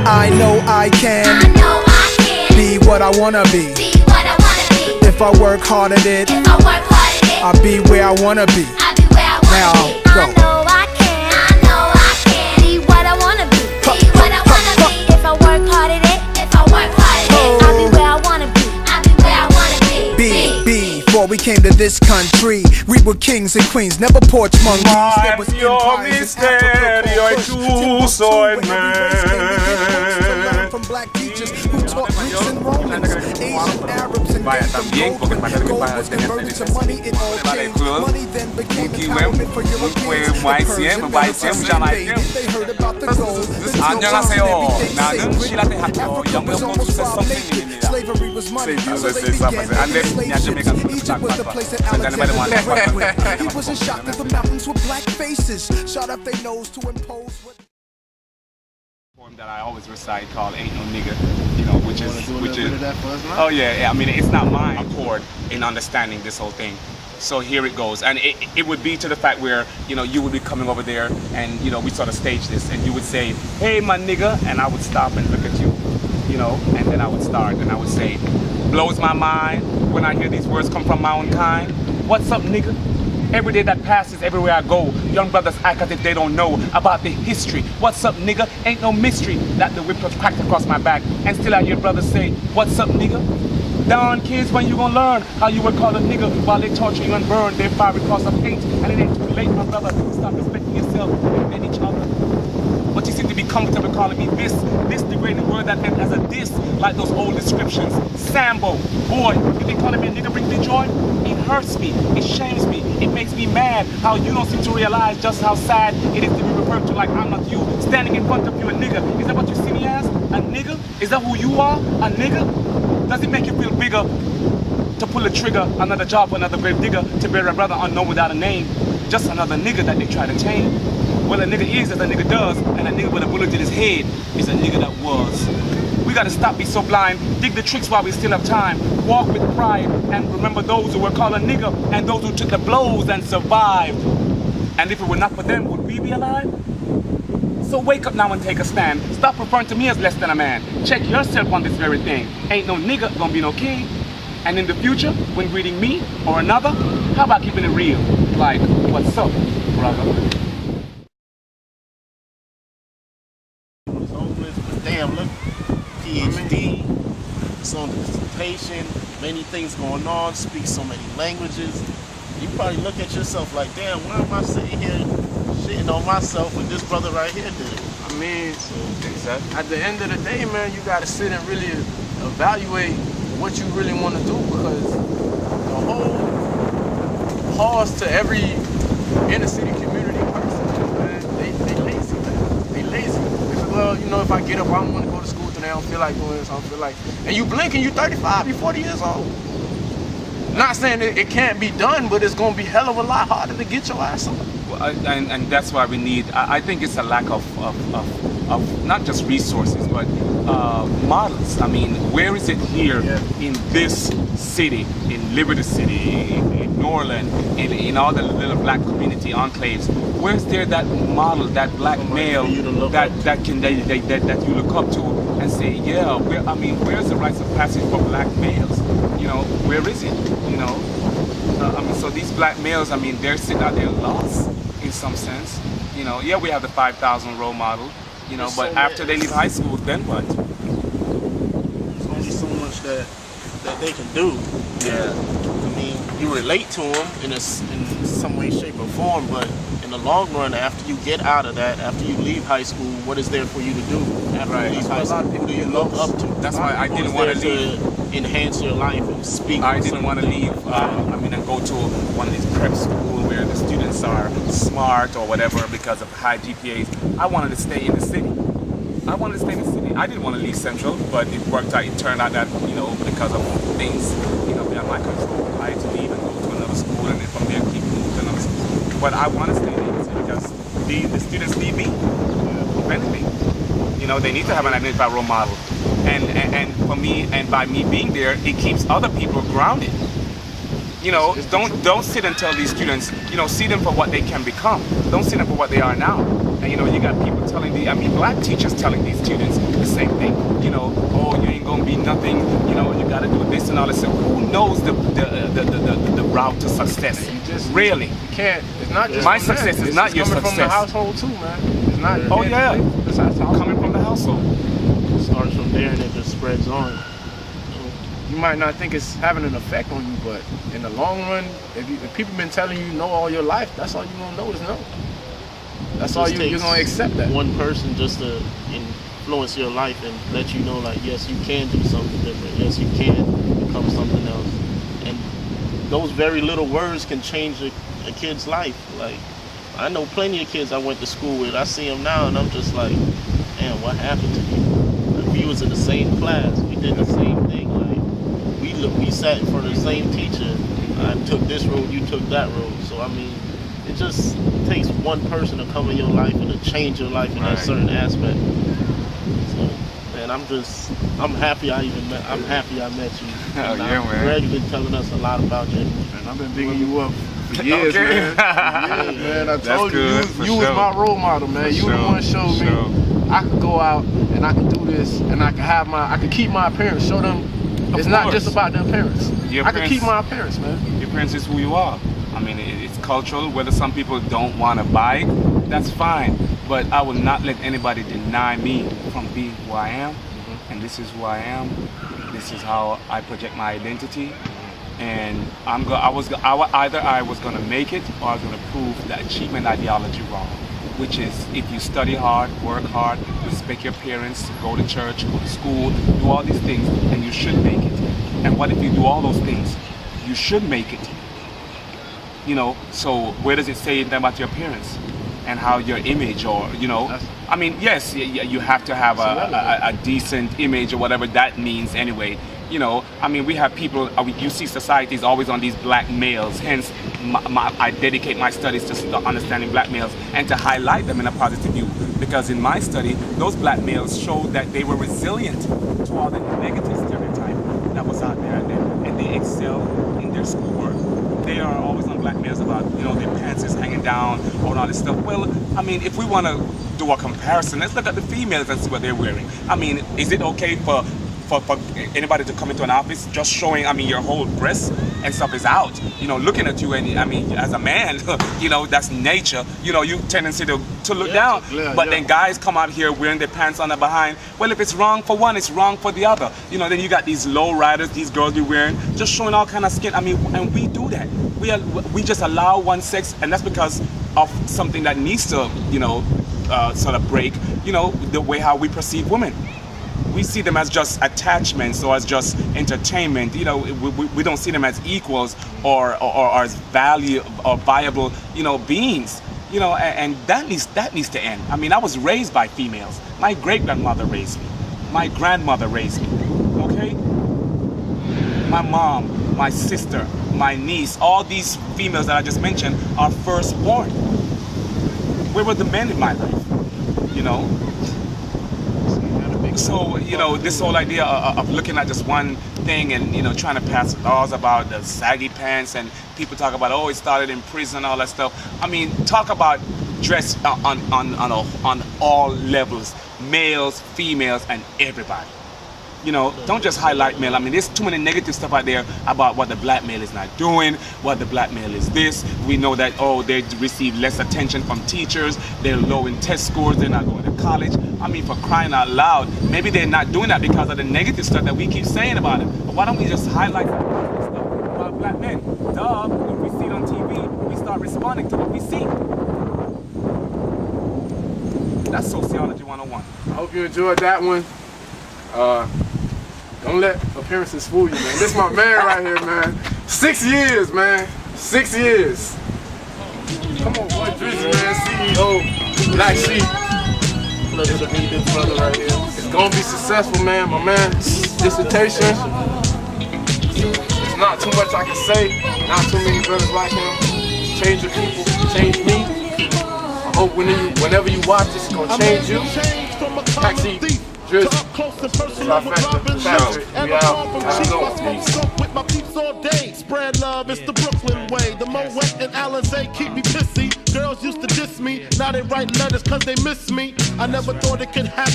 I know I can be what I wanna be. If I work hard at it, I'll be where I wanna be. Now go. I know I can be what I wanna be. If I work hard at it, I'll be where I wanna be. Before we came to this country, we were kings and queens, never porch monkeys. There was empires in Africa called from black teachers who taught Greeks and Romans, Asian, Arabs, and gold was converted to money. It all changed. Money then became empowerment for Europeans. They heard about the gold. 안녕하세요. 나는 시라테 학교 영역 공수세 Slavery was money, so they began Egypt was the place that Alexander went. He wasn't shocked that the mountains were black faces, shot up their nose to impose what poem that I always recite called "Ain't No Nigga," you know, which is oh yeah, I mean it's not mine. Accord in understanding this whole thing. So here it goes, and it would be to the fact where, you know, you would be coming over there and, you know, we sort of stage this and you would say, hey my nigga, and I would stop and look at you, you know, and then I would start and I would say, blows my mind when I hear these words come from my own kind. What's up nigga? Every day that passes, everywhere I go, young brothers act as if they don't know about the history. What's up nigga? Ain't no mystery that the whip was cracked across my back, and still I hear brothers say, what's up nigga? Darn kids, when you gonna learn how you were called a nigga while they torture you and burn their fiery cross of hate? And it ain't too late, my brother. Stop respecting yourself and each other. But you seem to be comfortable calling me this degrading word that meant as a diss, like those old descriptions. Sambo, boy, you think calling me a nigga brings me joy? It hurts me, it shames me, it makes me mad how you don't seem to realize just how sad it is to be referred to like I'm not you, standing in front of you a nigga. Is that what you see me as? A nigga? Is that who you are? A nigga? Does it make you feel bigger to pull a trigger, another job for another grave digger, to bury a brother unknown without a name? Just another nigga that they try to tame. Well, a nigga is as a nigga does, and a nigga with a bullet in his head is a nigga that was. We gotta stop being so blind, dig the tricks while we still have time, walk with pride, and remember those who were called a nigga, and those who took the blows and survived. And if it were not for them, would we be alive? So wake up now and take a stand. Stop referring to me as less than a man. Check yourself on this very thing. Ain't no nigga gonna be no king. And in the future, when greeting me or another, how about keeping it real? Like, what's up, brother? Damn, look, PhD, it's on dissertation, many things going on, speak so many languages. You probably look at yourself like, damn, why am I sitting here shitting on myself when this brother right here did it? I mean, at the end of the day, man, you gotta sit and really evaluate what you really want to do, because the whole pause to every inner city community person, man, they lazy, man. They lazy. They say, well, you know, if I get up, I don't want to go to school today, I don't feel like doing this, I don't feel like, and you blink and you 35, you 40 years old. Not saying it can't be done, but it's gonna be hell of a lot harder to get your ass on. Well, and that's why we need, I think it's a lack of not just resources, but models. I mean, where is it here in this city, in Liberty City, in Norland, in all the little black community enclaves? Where's there that model, that black male that you look up to and say, yeah, where's the rites of passage for black males? You know, where is it? You know, I mean, so these black males, I mean, they're sitting out there lost in some sense. You know, yeah, we have the 5,000 role model. You know, but after they leave high school, then what? There's only so much that they can do. Yeah. I mean, you relate to them in some way, shape, or form, but in the long run, after you get out of that, after you leave high school, what is there for you to do? After you leave high school, who do you look up to? That's why I didn't want to leave. Enhance your life and speak. I didn't want to leave. And go to one of these prep schools where the students are smart or whatever because of high GPAs. I wanted to stay in the city. I didn't want to leave Central, but it worked out. It turned out that, you know, because of things, you know, beyond my control, I had to leave and go to another school, and then from there keep moving to another school. But I want to stay in the city because the students need me. If anything, you know, they need to have an identified role model. And for me, and by me being there, it keeps other people grounded. You know, don't sit and tell these students, you know, see them for what they can become. Don't see them for what they are now. And you know, you got people telling black teachers telling these students the same thing. You know, oh, you ain't gonna be nothing. You know, you gotta do this and all this. So who knows the route to success? Really, you can't. It's not just my success is not your success. It's coming from the household too, man. It's not. Oh yeah, it's coming from the household. It starts from there and it just spreads on. You might not think it's having an effect on you, but in the long run, if people been telling you no all your life, that's all you're gonna know is no. That's all you're gonna accept that. One person just to influence your life and let you know, like, yes, you can do something different. Yes, you can become something else. And those very little words can change a kid's life. Like, I know plenty of kids I went to school with. I see them now and I'm just like, man, what happened to you? Like, we was in the same class. We did the same thing. Like, we sat in front of the same teacher. I took this road, you took that road. So, I mean, it just takes one person to come in your life and to change your life in that certain aspect. So, man, I'm happy I met you. Oh, yeah, man. Greg's been telling us a lot about you. And I've been bigging you up for years, man. For years, man. I told you was my role model, man. You the one showed me I could go out and I could do this and I could keep my appearance, show them it's not just about the appearance. I could keep my appearance, man. Your appearance is who you are. I mean, it's cultural. Whether some people don't want to buy it, that's fine. But I will not let anybody deny me from being who I am. And this is who I am. This is how I project my identity. And either I was going to make it or I was going to prove the achievement ideology wrong. Which is, if you study hard, work hard, respect your parents, go to church, go to school, do all these things, and you should make it. And what if you do all those things? You should make it. You know, so where does it say anything about your appearance and how your image, or, you know, I mean, yes, you have to have a decent image or whatever that means anyway. You know, I mean, we have people, you see society is always on these black males, hence I dedicate my studies to understanding black males and to highlight them in a positive view. Because in my study, those black males showed that they were resilient to all the negative stereotype that was out there, and they excel in their schoolwork. They are always on black males about, you know, their pants is hanging down or all this stuff. Well, I mean, if we want to do a comparison, let's look at the females and see what they're wearing. I mean, is it okay for anybody to come into an office just showing, I mean, your whole breast and stuff is out, you know, looking at you, and I mean, as a man, you know, that's nature, you know, you tendency to look down, but then guys come out here wearing their pants on the behind. Well, if it's wrong for one, it's wrong for the other, you know. Then you got these low riders, these girls be wearing, just showing all kind of skin. I mean, and we do that. We just allow one sex, and that's because of something that needs to, you know, sort of break, you know, the way how we perceive women. We see them as just attachments or as just entertainment. You know, we don't see them as equals or as viable, you know, beings. You know, and that needs to end. I mean, I was raised by females. My great-grandmother raised me. My grandmother raised me. Okay? My mom, my sister, my niece, all these females that I just mentioned are firstborn. Where were the men in my life? You know? So, you know, this whole idea of looking at just one thing and, you know, trying to pass laws about the saggy pants, and people talk about, oh, it started in prison, all that stuff. I mean, talk about dress on all levels, males, females, and everybody. You know, don't just highlight male. I mean, there's too many negative stuff out there about what the black male is not doing, what the black male is this. We know that, oh, they receive less attention from teachers, they're low in test scores, they're not going to college. I mean, for crying out loud, maybe they're not doing that because of the negative stuff that we keep saying about it. But why don't we just highlight the positive stuff about black men? Duh, if we see it on TV, we start responding to what we see. That's Sociology 101. I hope you enjoyed that one. Don't let appearances fool you, man. This is my man right here, man. 6 years, man. 6 years. Come on, boy, Drizzy, man. CEO, BLAQSHEEP. Pleasure to meet this brother right here. It's gonna be successful, man. My man, dissertation. There's not too much I can say. Not too many brothers like him. It's changing people. Change me. I hope whenever you watch this, it's gonna change you. BLAQSHEEP. Drizzy. With my peeps all day, spread love, it's the Brooklyn way. The Moet and Alizé keep me pissy. Girls used to diss me, now they write letters cause they miss me. I never thought it could happen.